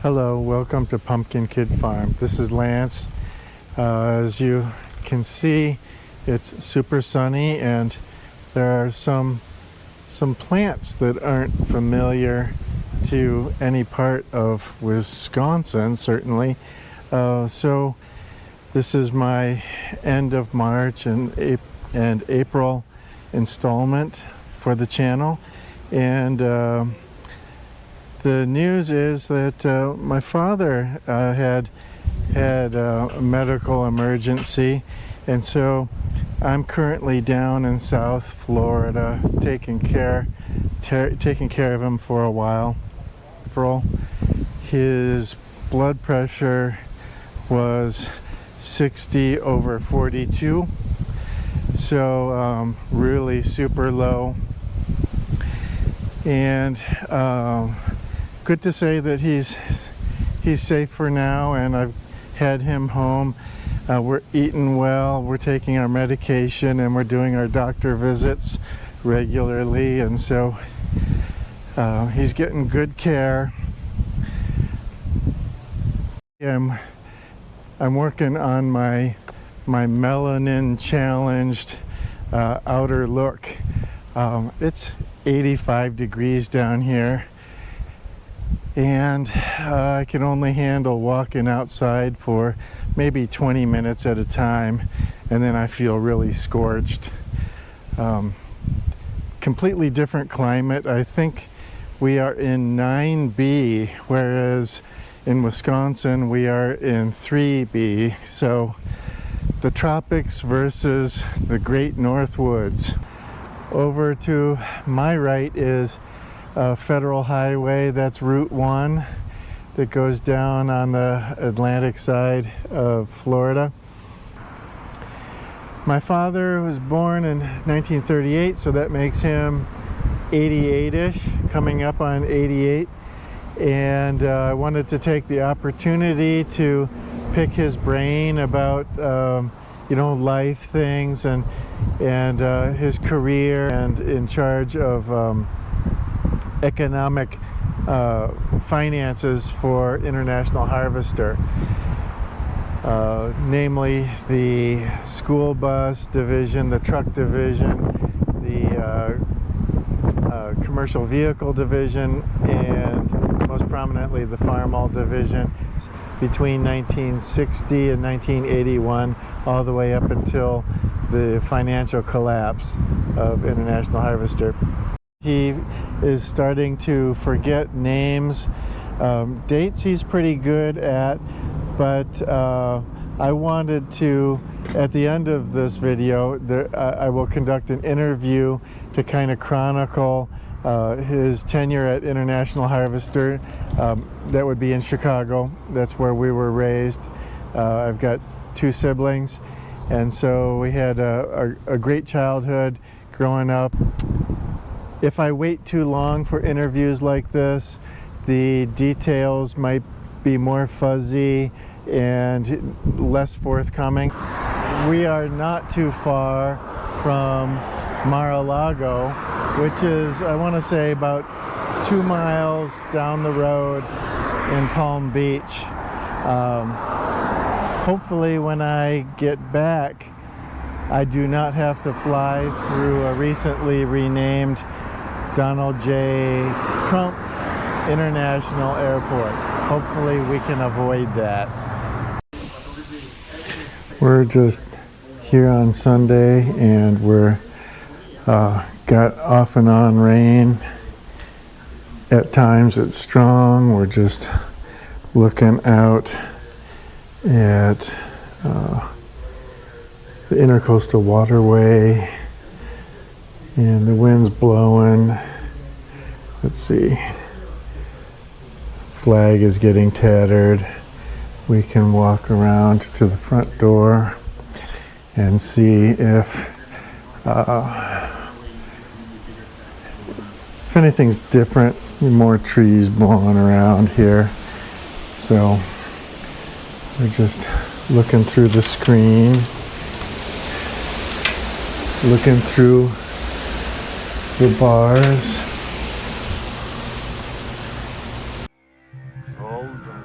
Hello, welcome to Pumpkin Kid Farm. This is Lance. As you can see, it's super sunny and there are some plants that aren't familiar to any part of Wisconsin, certainly. So this is my end of March and April installment for the channel. And the news is that my father had a medical emergency, and so I'm currently down in South Florida taking care of him for a while. His blood pressure was 60/42, so really super low, and good to say that he's safe for now, and I've had him home. We're eating well, we're taking our medication, and we're doing our doctor visits regularly, and so he's getting good care. I'm working on my melanin challenged outer look. It's 85 degrees down here, and I can only handle walking outside for maybe 20 minutes at a time, and then I feel really scorched. Completely different climate. I think we are in 9B, whereas in Wisconsin we are in 3B. So the tropics versus the Great North Woods. Over to my right is a federal highway. That's Route 1 that goes down on the Atlantic side of Florida. My father was born in 1938, so that makes him 88-ish, coming up on 88. And I wanted to take the opportunity to pick his brain about life things and his career, and in charge of economic finances for International Harvester, namely the school bus division, the truck division, the commercial vehicle division, and most prominently the farm-all division between 1960 and 1981, all the way up until the financial collapse of International Harvester. He is starting to forget names. Dates he's pretty good at, but I wanted to, at the end of this video, I will conduct an interview to kind of chronicle his tenure at International Harvester. That would be in Chicago. That's where we were raised. I've got two siblings, and so we had a great childhood growing up. If I wait too long for interviews like this, the details might be more fuzzy and less forthcoming. We are not too far from Mar-a-Lago, which is, I want to say, about 2 miles down the road in Palm Beach. Hopefully when I get back, I do not have to fly through a recently renamed Donald J. Trump International Airport. Hopefully we can avoid that. We're just here on Sunday, and we're got off and on rain. At times it's strong. We're just looking out at the Intercoastal Waterway, and the wind's blowing. Let's see. Flag is getting tattered. We can walk around to the front door and see if anything's different. More trees blowing around here. So we're just looking through the screen, looking through the bars. Hold on.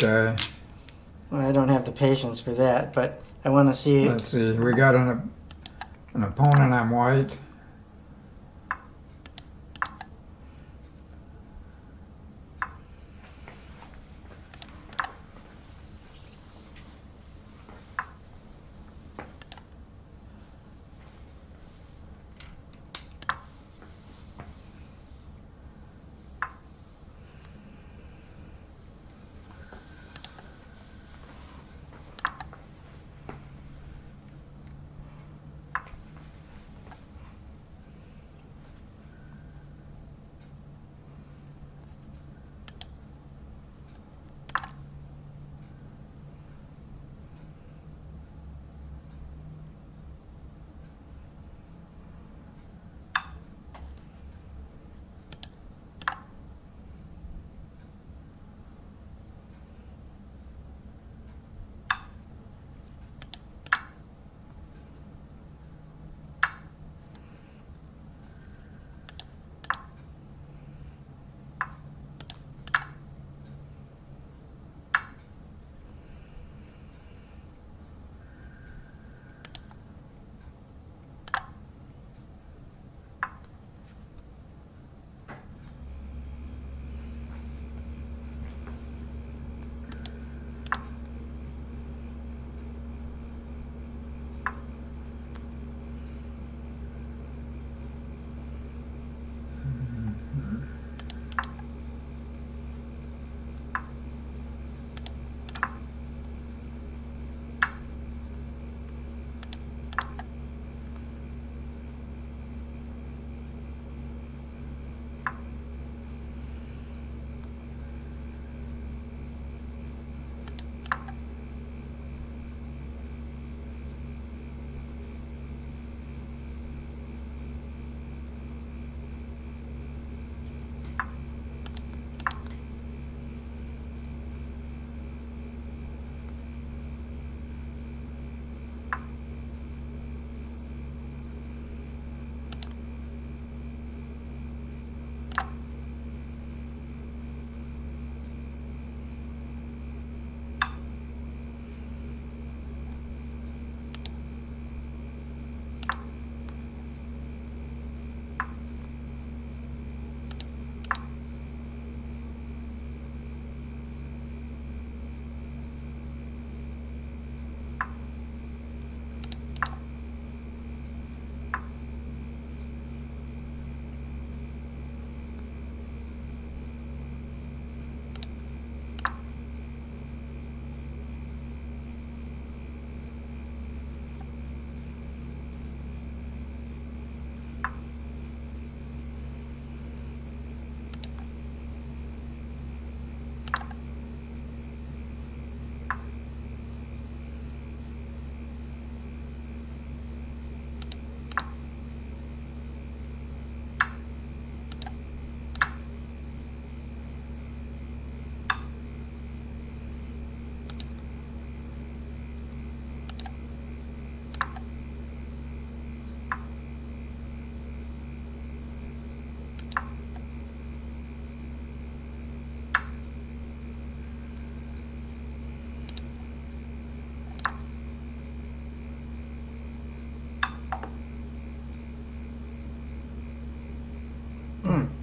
Okay. Well, I don't have the patience for that, but I want to see. Let's see. We got an opponent on white.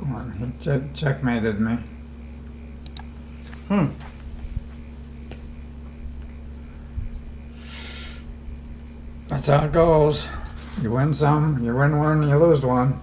Well, he checkmated me. That's how it goes. You win some, you win one, you lose one.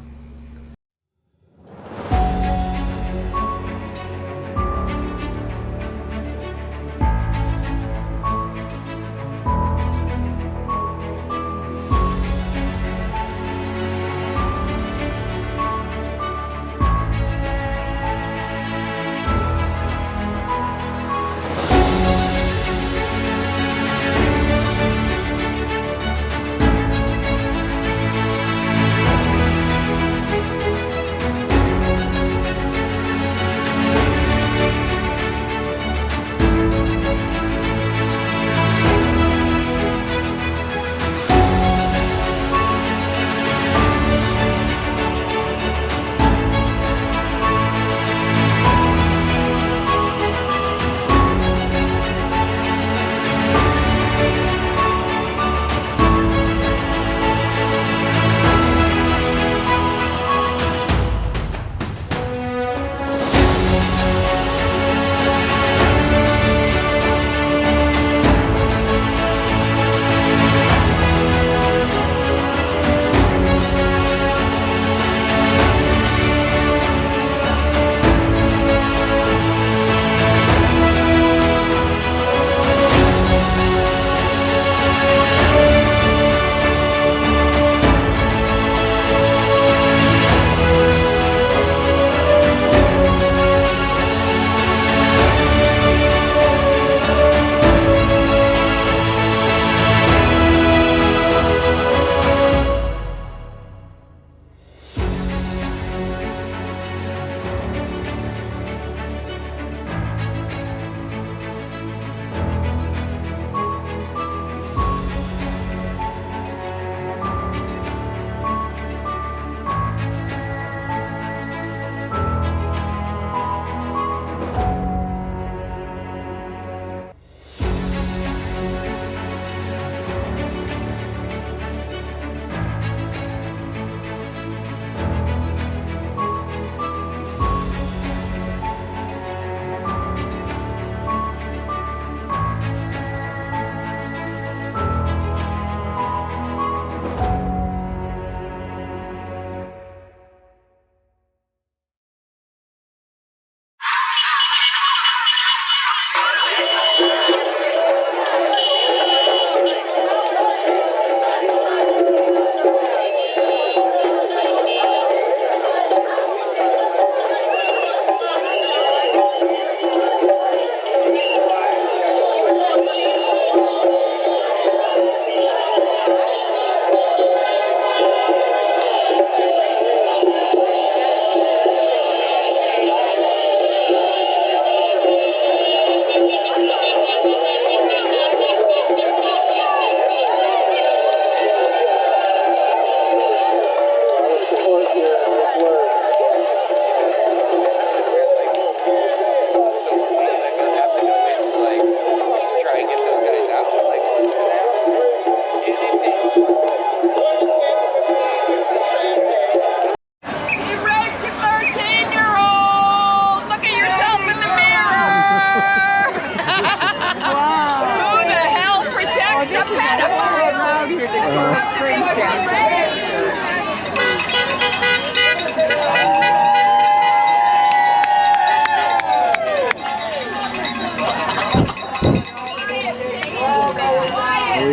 We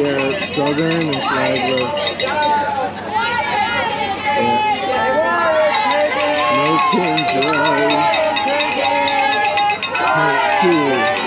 are at Southern and Flagler. No Kings Road. Part 2.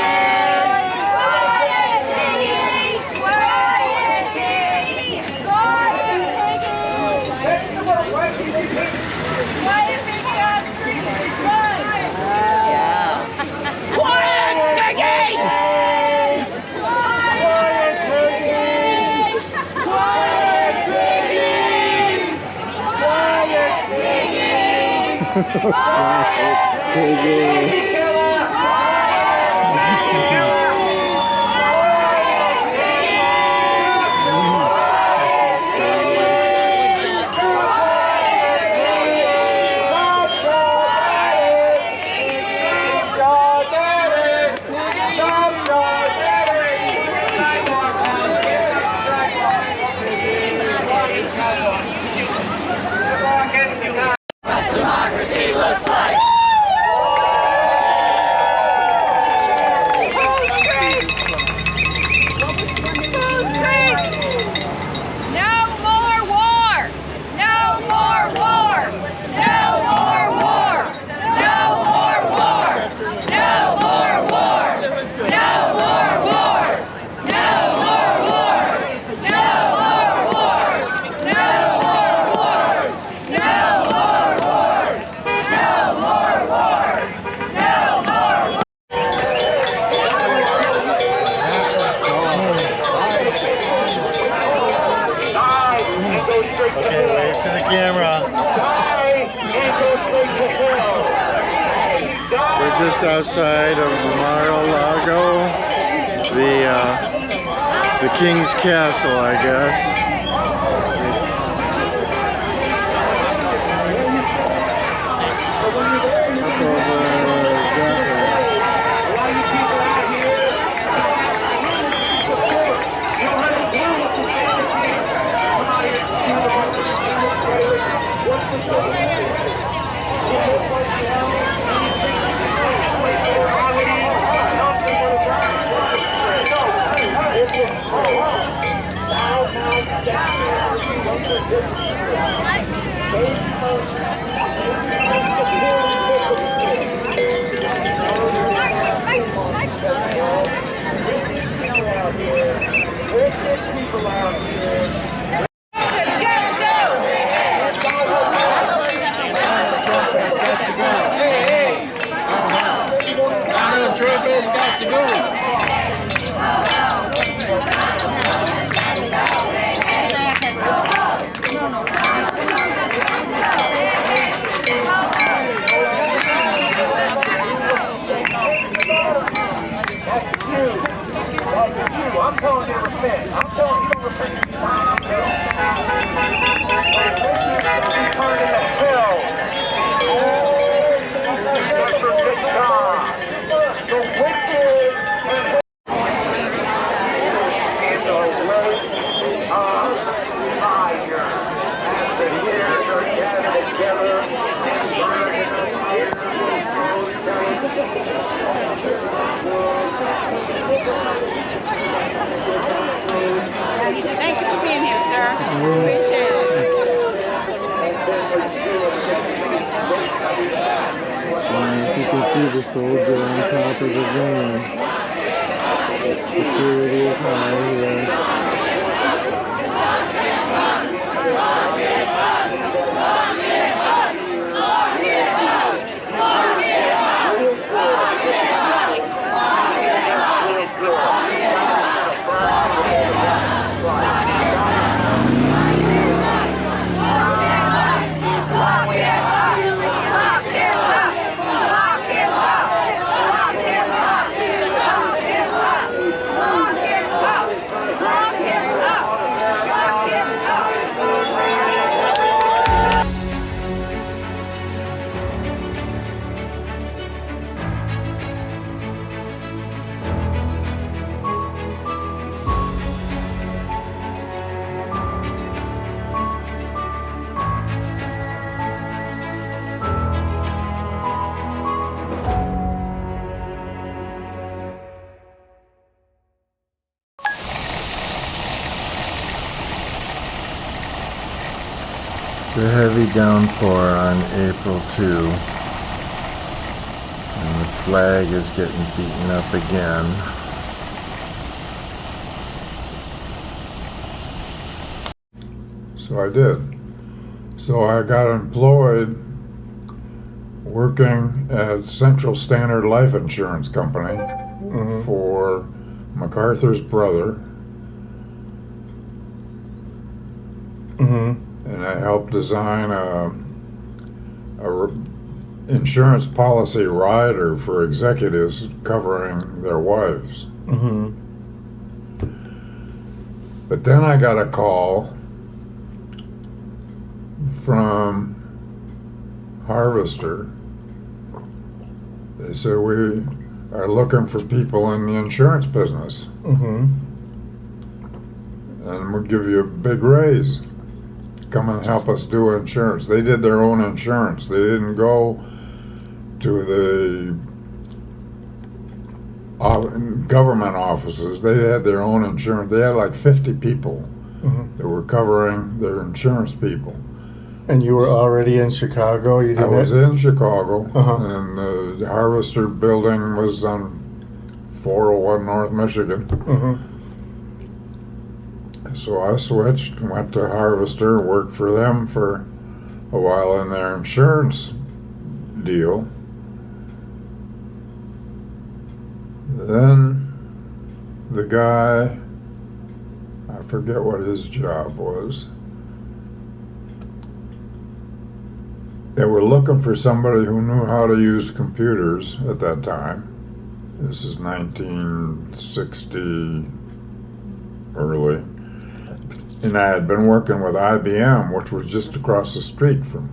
Democracy looks like. Okay, wave to the camera. We're just outside of Mar-a-Lago, the King's Castle, I guess. Up over that way. I'm telling you to repent. I'm telling you to repent. Turn in the hill. Dr. Victor. The wicked and the weight of fire. As the years are gathered together and burn in the Thank you for being here, sir. Appreciate it. You can see the soldier on top of the van. Security is high here. Lock The heavy downpour on April 2. And the flag is getting beaten up again. So I did. So I got employed working at Central Standard Life Insurance Company for MacArthur's brother. And I helped design a insurance policy rider for executives covering their wives. But then I got a call from Harvester. They said, we are looking for people in the insurance business. And we'll give you a big raise. Come and help us do insurance. They did their own insurance. They didn't go to the government offices. They had their own insurance. They had like 50 people that were covering their insurance people. And you were already in Chicago? You I didn't was in Chicago, Uh-huh. and the Harvester building was on 401 North Michigan. So I switched and went to Harvester and worked for them for a while in their insurance deal. Then the guy, I forget what his job was, they were looking for somebody who knew how to use computers at that time. This is 1960 early. And I had been working with IBM, which was just across the street from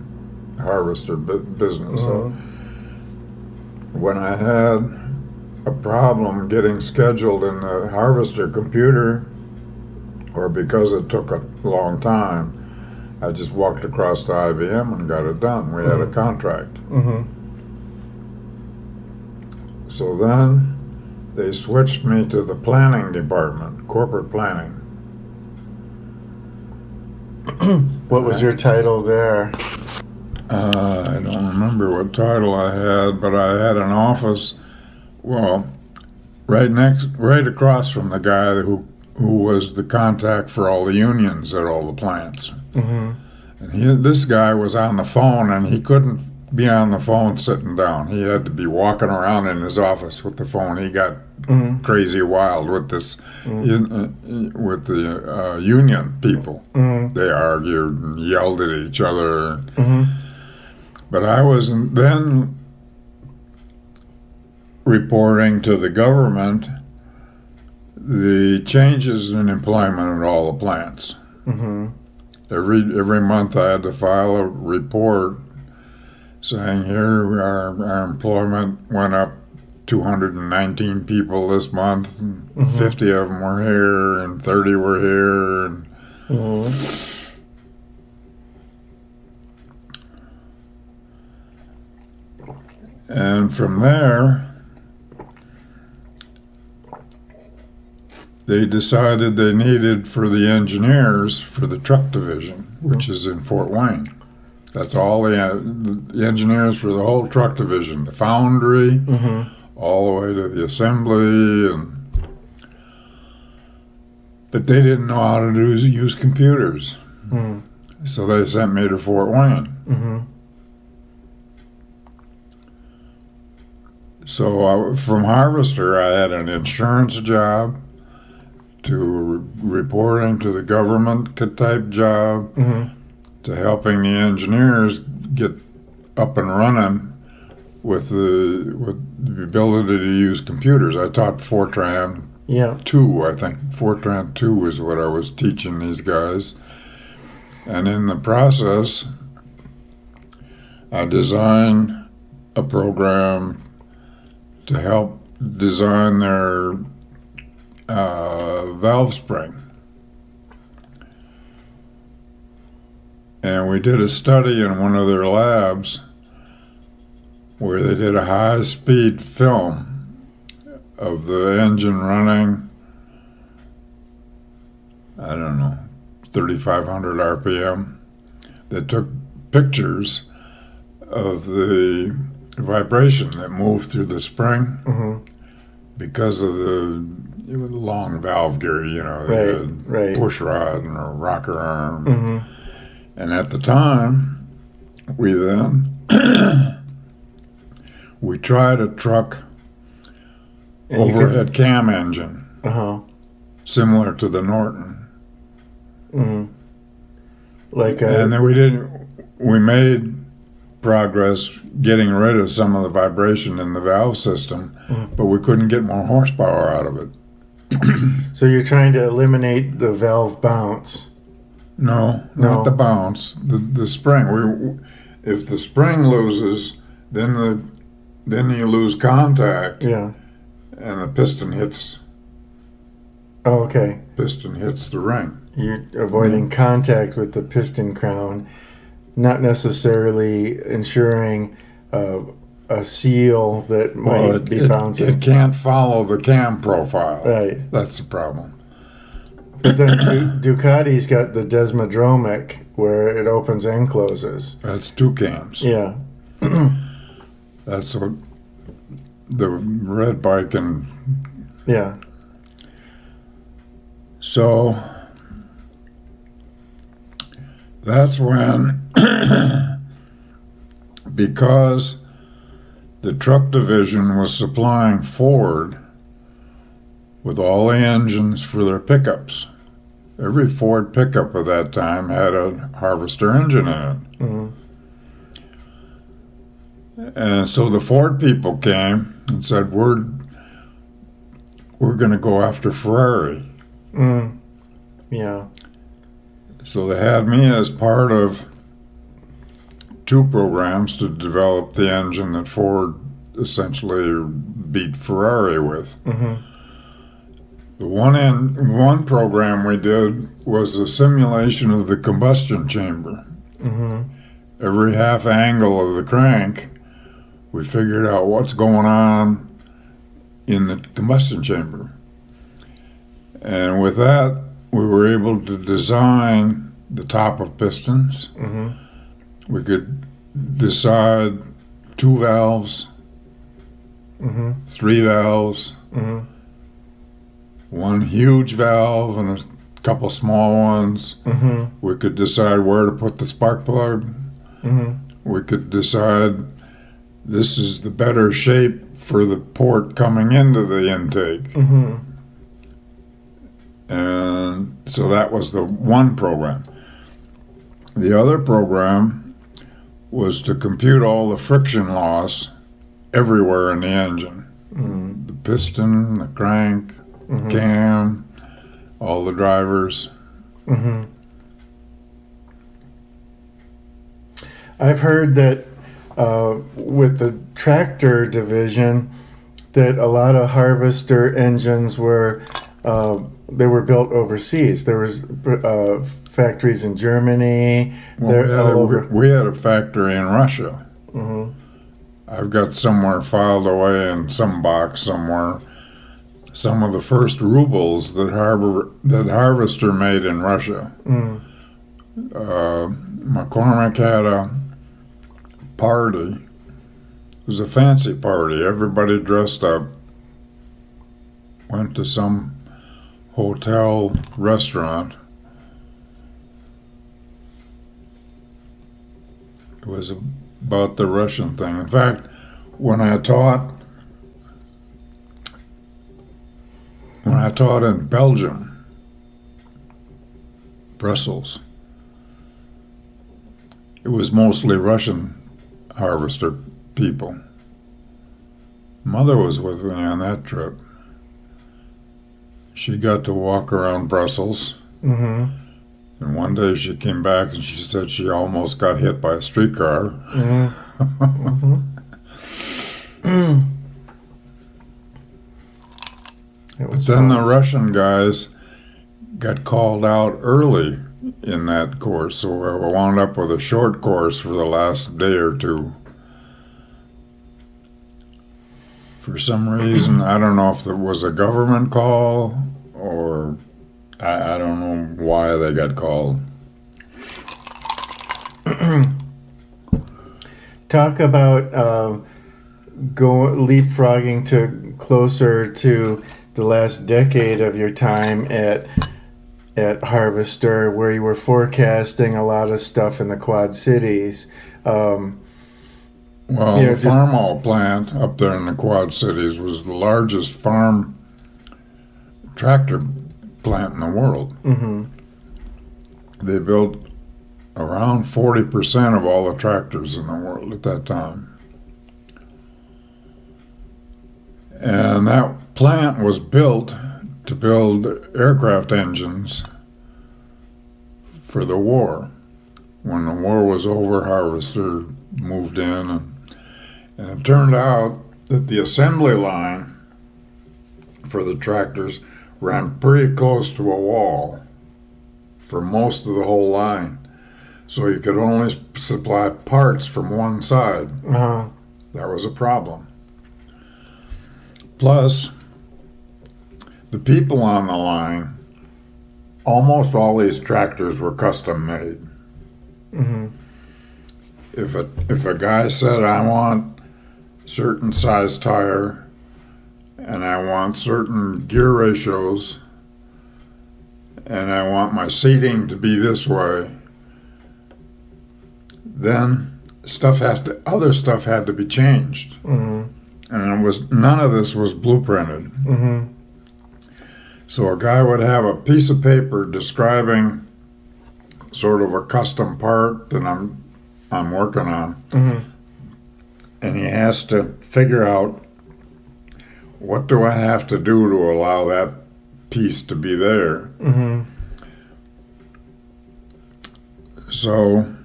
Harvester business. So when I had a problem getting scheduled in the Harvester computer, or because it took a long time, I just walked across to IBM and got it done. We had a contract. So then they switched me to the planning department, corporate planning. What was your title there? I don't remember what title I had, but I had an office, well, right across from the guy who was the contact for all the unions at all the plants. And this guy was on the phone, and he couldn't be on the phone sitting down. He had to be walking around in his office with the phone. He got crazy wild with this, with the union people. They argued and yelled at each other. But I was then reporting to the government the changes in employment at all the plants. Every month I had to file a report saying, here our employment went up 219 people this month, and 50 of them were here, and 30 were here. And and from there, they decided they needed for the engineers for the truck division, which is in Fort Wayne. That's all the engineers for the whole truck division, the foundry, all the way to the assembly, but they didn't know how to use computers. So they sent me to Fort Wayne. So from Harvester, I had an insurance job, to reporting to the government type job, to helping the engineers get up and running with the ability to use computers. I taught Fortran 2, I think. Fortran 2 is what I was teaching these guys. And in the process, I designed a program to help design their valve spring. And we did a study in one of their labs where they did a high-speed film of the engine running, I don't know, 3,500 RPM, that took pictures of the vibration that moved through the spring because of it was a long valve gear, you know, they had push rod and a rocker arm. And at the time, we tried a truck overhead cam engine, similar to the Norton. And then we made progress getting rid of some of the vibration in the valve system, but we couldn't get more horsepower out of it. So you're trying to eliminate the valve bounce? No, not the bounce. The spring. If the spring loses, then you lose contact. Yeah. And the piston hits. Oh, okay. Piston hits the ring. You're avoiding contact with the piston crown, not necessarily ensuring a seal that might be bouncing. It can't follow the cam profile. Right. That's the problem. But then Ducati's got the Desmodromic where it opens and closes. That's 2 cams. Yeah. That's what the red bike and... Yeah. So that's when, because the truck division was supplying Ford with all the engines for their pickups. Every Ford pickup of that time had a Harvester engine in it. And so the Ford people came and said, we're going to go after Ferrari. Yeah. So they had me as part of 2 programs to develop the engine that Ford essentially beat Ferrari with. The one program we did was a simulation of the combustion chamber. Every half angle of the crank, we figured out what's going on in the combustion chamber. And with that, we were able to design the top of pistons. We could decide 2 valves, 3 valves, 1 huge valve and a couple small ones. We could decide where to put the spark plug. We could decide this is the better shape for the port coming into the intake. And so that was the one program. The other program was to compute all the friction loss everywhere in the engine. The piston, the crank, cam, all the drivers. I've heard that with the tractor division, that a lot of Harvester engines were they were built overseas. There was factories in Germany. Well, we had a factory in Russia. I've got somewhere filed away in some box somewhere some of the first rubles that Harvester made in Russia. McCormick had a party. It was a fancy party. Everybody dressed up. Went to some hotel restaurant. It was about the Russian thing. In fact, when I taught in Belgium, Brussels, it was mostly Russian Harvester people. Mother was with me on that trip. She got to walk around Brussels. And one day she came back and she said she almost got hit by a streetcar. But then the Russian guys got called out early in that course, so we wound up with a short course for the last day or two. For some reason, I don't know if there was a government call or I don't know why they got called. Talk about leapfrogging to closer to the last decade of your time at Harvester, where you were forecasting a lot of stuff in the Quad Cities. Well, Yeah, the Farmall plant up there in the Quad Cities was the largest farm tractor plant in the world. Mm-hmm. They built around 40% of all the tractors in the world at that time. And that plant was built to build aircraft engines for the war. When the war was over, Harvester moved in, and it turned out that the assembly line for the tractors ran pretty close to a wall for most of the whole line. So you could only supply parts from one side. Uh-huh. That was a problem. Plus, the people on the line, almost all these tractors were custom made. Mm-hmm. If a guy said, I want certain size tire and I want certain gear ratios and I want my seating to be this way, then other stuff had to be changed. Mm-hmm. And none of this was blueprinted. Mm-hmm. So a guy would have a piece of paper describing sort of a custom part that I'm working on. Mm-hmm. And he has to figure out, what do I have to do to allow that piece to be there? Mm-hmm. So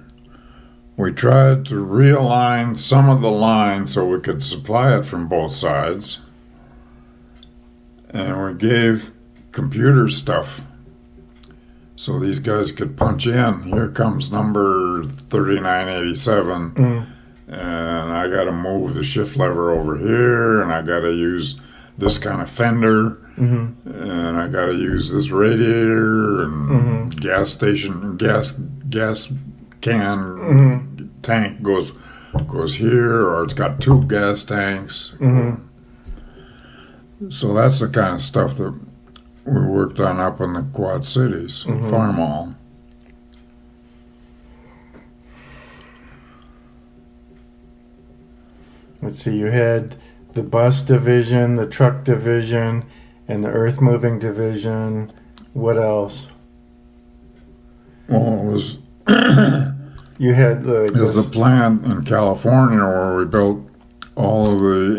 we tried to realign some of the lines so we could supply it from both sides. And we gave computer stuff so these guys could punch in, here comes number 3987. Mm-hmm. And I got to move the shift lever over here, and I got to use this kind of fender, Mm-hmm. and I got to use this radiator, and Mm-hmm. gas can Mm-hmm. tank goes here, or it's got two gas tanks. Mm-hmm. So that's the kind of stuff that we worked on up in the Quad Cities, Mm-hmm. Farmall. Let's see, you had the bus division, the truck division, and the earth moving division. What else? Well, it was You had It was a plant in California where we built all of the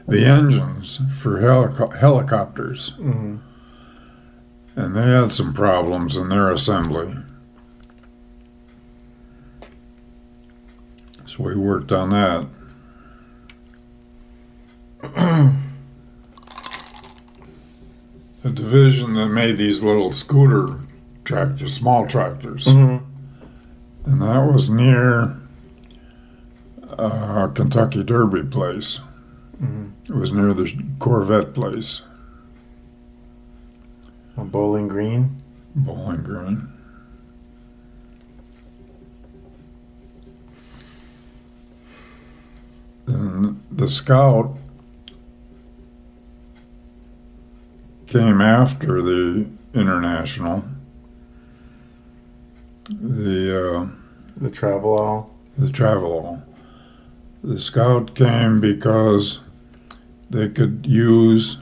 engines for helicopters, Mm-hmm. and they had some problems in their assembly. So we worked on that. The division that made these little scooter tractors, small tractors. Mm-hmm. And that was near Kentucky Derby place. Mm-hmm. It was near the Corvette place, Bowling Green. Bowling Green. And the Scout came after the International. The Travelall. Travelall. The Scout came because they could use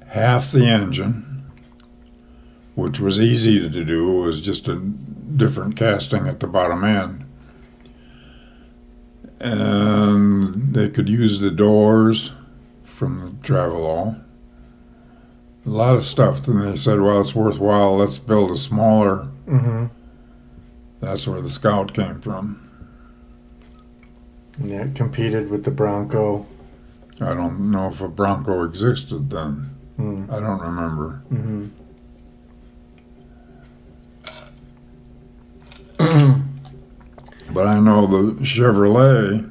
half the engine, which was easy to do. It was just a different casting at the bottom end. And they could use the doors from the Travelall. A lot of stuff. And they said, well, it's worthwhile. Let's build a smaller. Mm-hmm. That's where the Scout came from. Yeah, it competed with the Bronco. I don't know if a Bronco existed then. Mm. I don't remember. Mm-hmm. But I know the Chevrolet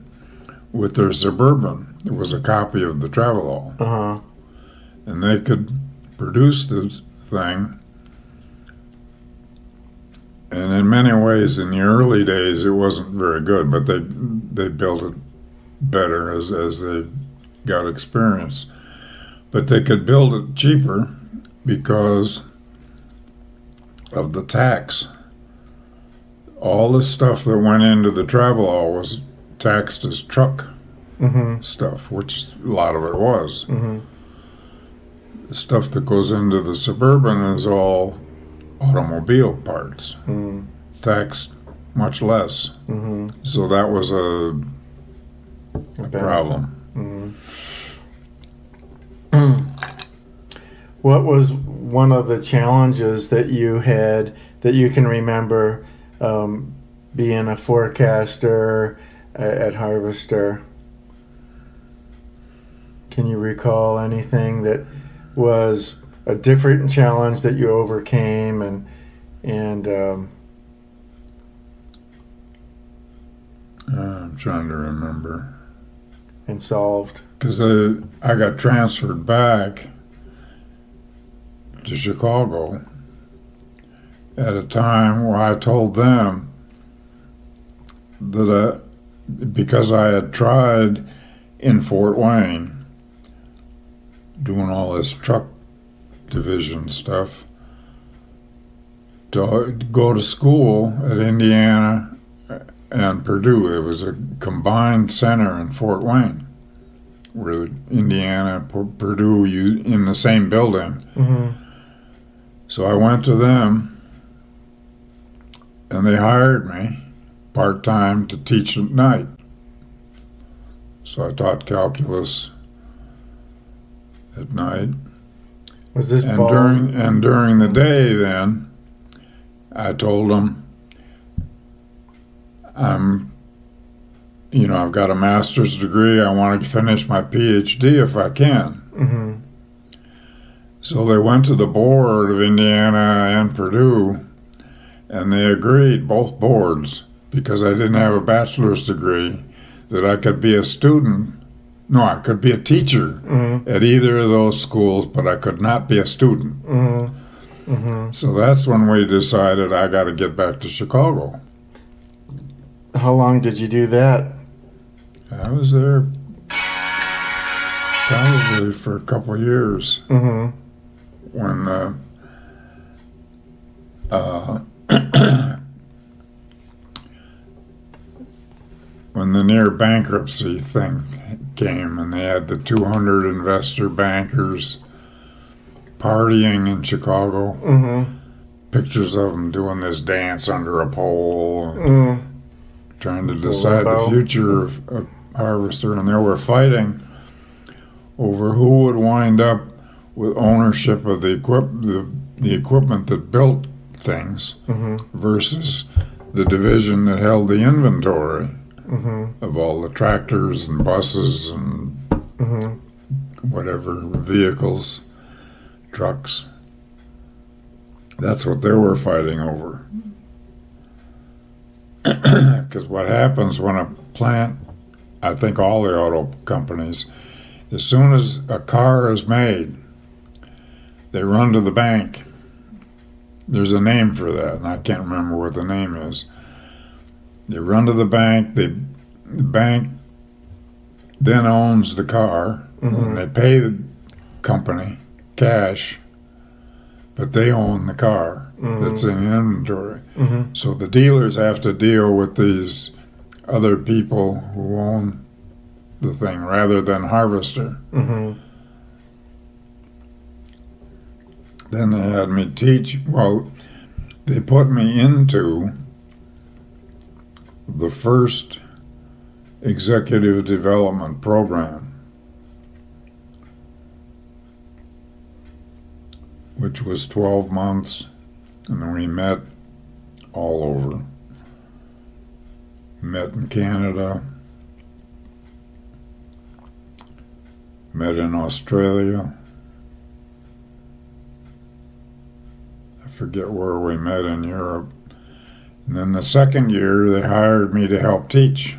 with their Suburban, it was a copy of the Travelall. Uh-huh. And they could produce the thing And in many ways, in the early days, it wasn't very good, but they built it better as they got experience. But they could build it cheaper because of the tax. All the stuff that went into the travel hall was taxed as truck stuff, which a lot of it was. The stuff that goes into the Suburban is all automobile parts, taxed much less. So that was a problem. What was one of the challenges that you had that you can remember being a forecaster at Harvester? Can you recall anything that was a different challenge that you overcame and I'm trying to remember. and solved? Because I got transferred back to Chicago at a time where I told them that because I had tried in Fort Wayne doing all this truck division stuff, to go to school at Indiana and Purdue. It was a combined center in Fort Wayne, where Indiana and Purdue in the same building. So I went to them, and they hired me part-time to teach at night. So I taught calculus at night. Was this And ball? during the day, then I told them, I've got a master's degree. I want to finish my PhD if I can. So they went to the board of Indiana and Purdue, and they agreed, both boards, because I didn't have a bachelor's degree, that I could be a student. No, I could be a teacher at either of those schools, but I could not be a student. So that's when we decided I got to get back to Chicago. How long did you do that? I was there probably for a couple of years when when the near bankruptcy thing came, and they had the 200 investor bankers partying in Chicago. Pictures of them doing this dance under a pole, trying to decide the future of Harvester, and they were fighting over who would wind up with ownership of the equipment that built things versus the division that held the inventory of all the tractors and buses and whatever vehicles, trucks. That's what they were fighting over. Because what happens when a plant, I think all the auto companies, as soon as a car is made, they run to the bank. There's a name for that, and I can't remember what the name is. They run to the bank. The bank then owns the car, and they pay the company cash, but they own the car that's in inventory. So the dealers have to deal with these other people who own the thing rather than Harvester. Then they had me teach. Well, they put me into the first executive development program, which was 12 months, and then we met all over. Met in Canada, met in Australia. I forget where we met in Europe. And then the second year, they hired me to help teach.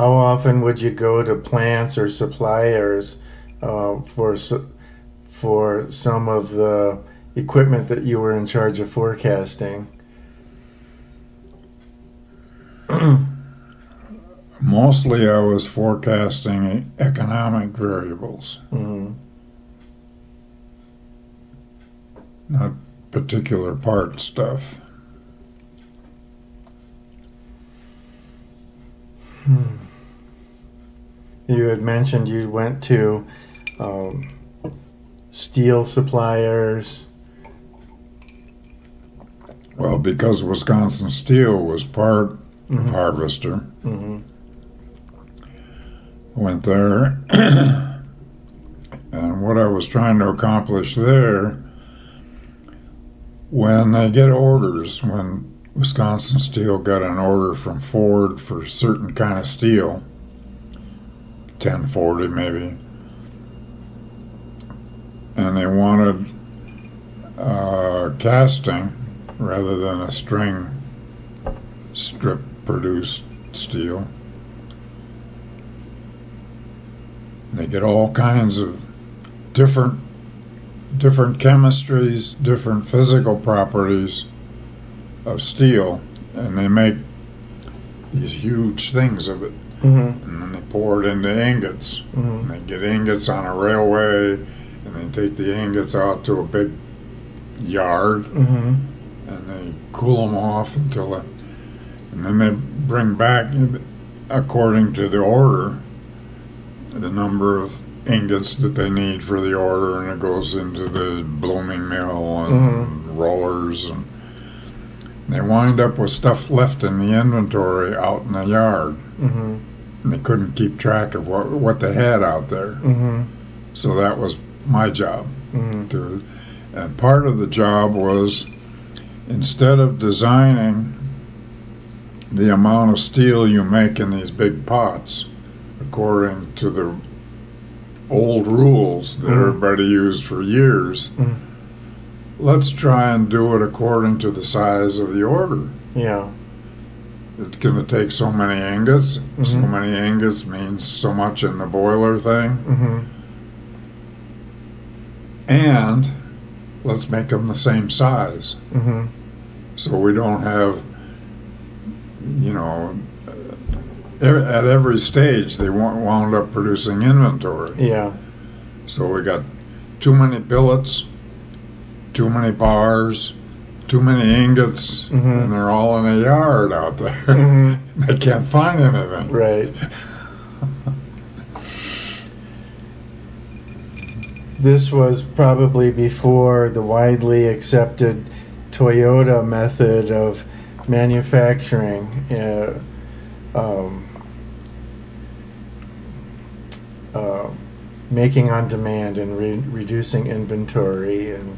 How often would you go to plants or suppliers for some of the equipment that you were in charge of forecasting? Mostly I was forecasting economic variables, Mm-hmm. not particular part stuff. You had mentioned you went to steel suppliers. Well, because Wisconsin Steel was part of Harvester, Mm-hmm. went there, and what I was trying to accomplish there, when they get orders, when Wisconsin Steel got an order from Ford for certain kind of steel, 1040 maybe, and they wanted casting rather than a string strip produced steel. They get all kinds of different chemistries, different physical properties of steel, and they make these huge things of it. Mm-hmm. And then they pour it into ingots. Mm-hmm. And they get ingots on a railway, and they take the ingots out to a big yard, Mm-hmm. and they cool them off until and then they bring back, according to the order, the number of ingots that they need for the order, and it goes into the blooming mill and rollers, and they wind up with stuff left in the inventory out in the yard. Mm-hmm. And they couldn't keep track of what they had out there. Mm-hmm. So that was my job. Mm-hmm. And part of the job was, instead of designing the amount of steel you make in these big pots, according to the old rules that everybody used for years, let's try and do it according to the size of the order. Yeah. It's going to take so many ingots. So many ingots means so much in the boiler thing. Mm-hmm. And let's make them the same size. Mm-hmm. So we don't have, at every stage they wound up producing inventory. Yeah. So we got too many billets, too many bars, too many ingots, and they're all in a yard out there. They can't find anything. Right. This was probably before the widely accepted Toyota method of manufacturing, making on demand and reducing inventory and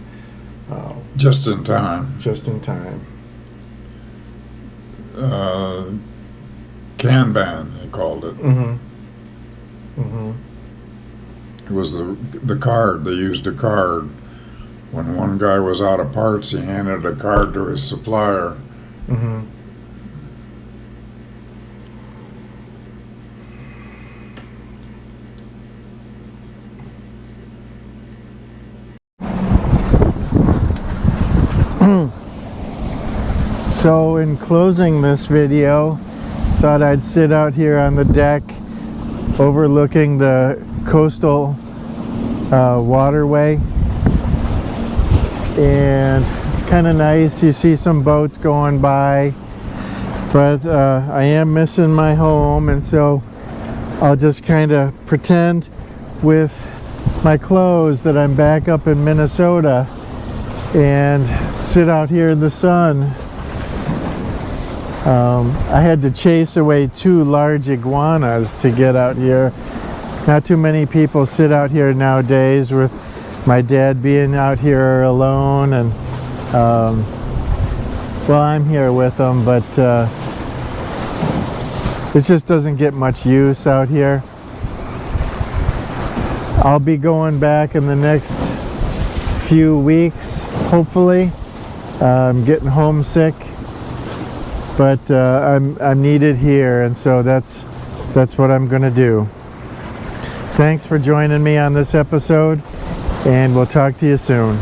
Just in time. just in time. Kanban, they called it. Mm-hmm. Mm-hmm. It was the card. They used a card. When one guy was out of parts, he handed a card to his supplier. Mm-hmm. So in closing this video, thought I'd sit out here on the deck overlooking the coastal waterway, and it's kind of nice. You see some boats going by, but I am missing my home, and so I'll just kind of pretend with my clothes that I'm back up in Minnesota and sit out here in the sun. I had to chase away 2 large iguanas to get out here. Not too many people sit out here nowadays, with my dad being out here alone, and well, I'm here with them, but it just doesn't get much use out here. I'll be going back in the next few weeks, hopefully. I'm getting homesick, but I'm needed here, and so that's that's what I'm going to do. Thanks for joining me on this episode, and we'll talk to you soon.